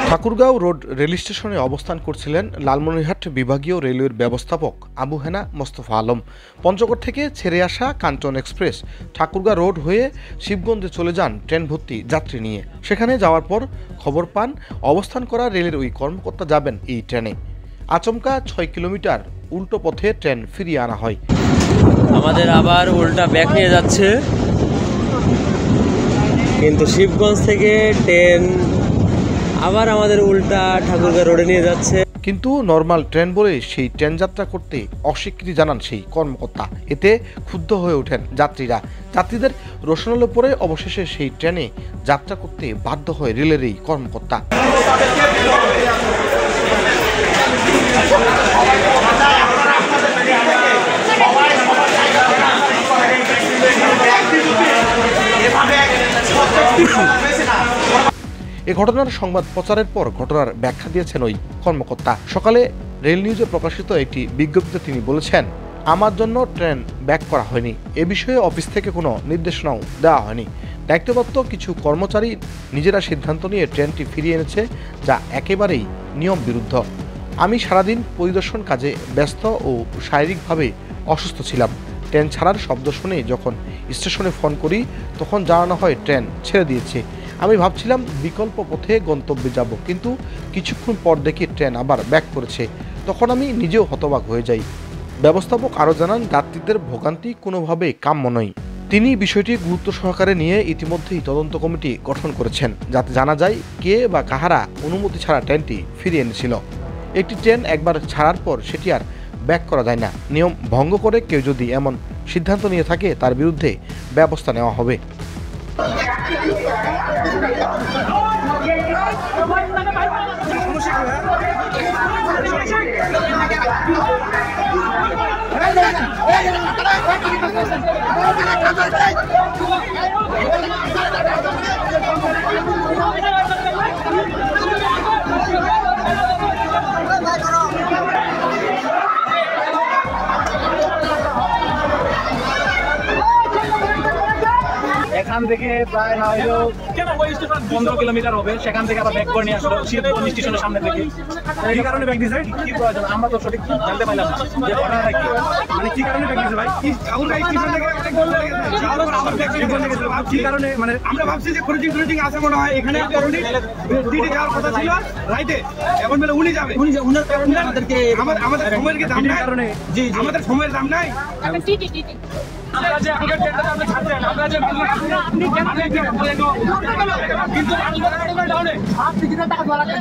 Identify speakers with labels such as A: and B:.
A: Thakurgaon road rail স্টেশনে অবস্থান করছিলেন লালমনিরহাট বিভাগীয় রেলওয়ের ব্যবস্থাপক আবু হেনা মোস্তফা আলম। পঞ্চগড় থেকে ছেড়ে আসা কাঞ্চন এক্সপ্রেস ঠাকুরগাঁও রোড হয়ে শিবগঞ্জে চলে যান ট্রেন ভর্তি যাত্রী নিয়ে। সেখানে যাওয়ার পর খবর পান অবস্থান করা রেলের ওই কর্মকর্তা যাবেন এই ট্রেনে। আচমকা 6 কিলোমিটার উল্টো পথে ট্রেন ফিরিয়ে আনা হয়।
B: আমাদের আবার উল্টা ব্যাক নিয়ে যাচ্ছে, কিন্তু শিবগঞ্জ থেকে ট্রেন আবার আমাদের উল্টা ঠাকুরগাঁও রোডে নিয়ে যাচ্ছে।
A: কিন্তু নর্মাল ট্রেন বলে সেই ট্রেন যাত্রা করতে অস্বীকৃতি জানান সেই কর্মকর্তা। এতে ক্ষুব্ধ হয়ে ওঠেন যাত্রীরা। যাত্রীদের রোশনালে পরে অবশেষে সেই ট্রেনে যাত্রা করতে বাধ্য হয় রেলের এই কর্মকর্তা। এ ঘটনার সংবাদ প্রচারের পর ঘটনার ব্যাখ্যা দিয়েছেন ওই কর্মকর্তা। সকালে রেল নিউজে প্রকাশিত একটি বিজ্ঞপ্তিতে তিনি বলেছেন, আমার জন্য ট্রেন ব্যাক করা হয়নি। এ বিষয়ে অফিস থেকে কোনো নির্দেশনাও দেওয়া হয়নি। দায়িত্বপ্রাপ্ত কিছু কর্মচারী নিজেরা সিদ্ধান্ত নিয়ে ট্রেনটি ফিরিয়ে এনেছে, যা একেবারেই নিয়ম বিরুদ্ধ। আমি সারাদিন পরিদর্শন কাজে ব্যস্ত ও শারীরিকভাবে অসুস্থ ছিলাম। ট্রেন ছাড়ার শব্দ শুনে যখন স্টেশনে ফোন করি তখন জানানো হয় ট্রেন ছেড়ে দিয়েছে। আমি ভাবছিলাম বিকল্প পথে গন্তব্যে যাব, কিন্তু কিছুক্ষণ পর দেখি ট্রেন আবার ব্যাক করেছে। তখন আমি নিজেও হতবাক হয়ে যাই। ব্যবস্থাপক আরও জানান, যাত্রীদের ভোগান্তি কোনোভাবেই কাম্য নয়। তিনি বিষয়টি গুরুত্ব সহকারে নিয়ে ইতিমধ্যেই তদন্ত কমিটি গঠন করেছেন, যাতে জানা যায় কে বা কাহারা অনুমতি ছাড়া ট্রেনটি ফিরিয়ে এনেছিল। একটি ট্রেন একবার ছাড়ার পর সেটি আর ব্যাক করা যায় না। নিয়ম ভঙ্গ করে কেউ যদি এমন সিদ্ধান্ত নিয়ে থাকে তার বিরুদ্ধে ব্যবস্থা নেওয়া হবে।
C: এখান থেকে প্রায় না হলেও 15 কিলোমিটার হবে। সেখান থেকে আবার ব্যাক করে নিয়ে আসলো শিবগঞ্জ স্টেশনের সামনে থেকে। এই কারণে ব্যাক দিয়েছে, কি প্রয়োজন আমরা তো সঠিক জানতে পারলাম না যে ঘটনাটা কি, মানে কি কারণে ব্যাক দিয়েছে ভাই। ঠাকুরগাঁও স্টেশন থেকে একটা গোল লেগে গেছে, আবার ব্যাক গেছিল। কি কারণে, মানে আমরা ভাবছি যে ক্রুজিং আছে মনে হয় এখানে, অলরেডি ডিটি যাওয়ার কথা ছিল রাইটে, এখন বলে উনি যাবে। উনার কারণে আমাদেরকে আমাদের সময়ের কি দাম নাই, কারণে জি আমাদের সময়ের দাম নাই। আমরা যে আমাদের ট্রেনটা আমরা ছাড়তেন, আমরা যে আপনি কেন কিন্তু আপনি টাকা দেওয়া লাগবে।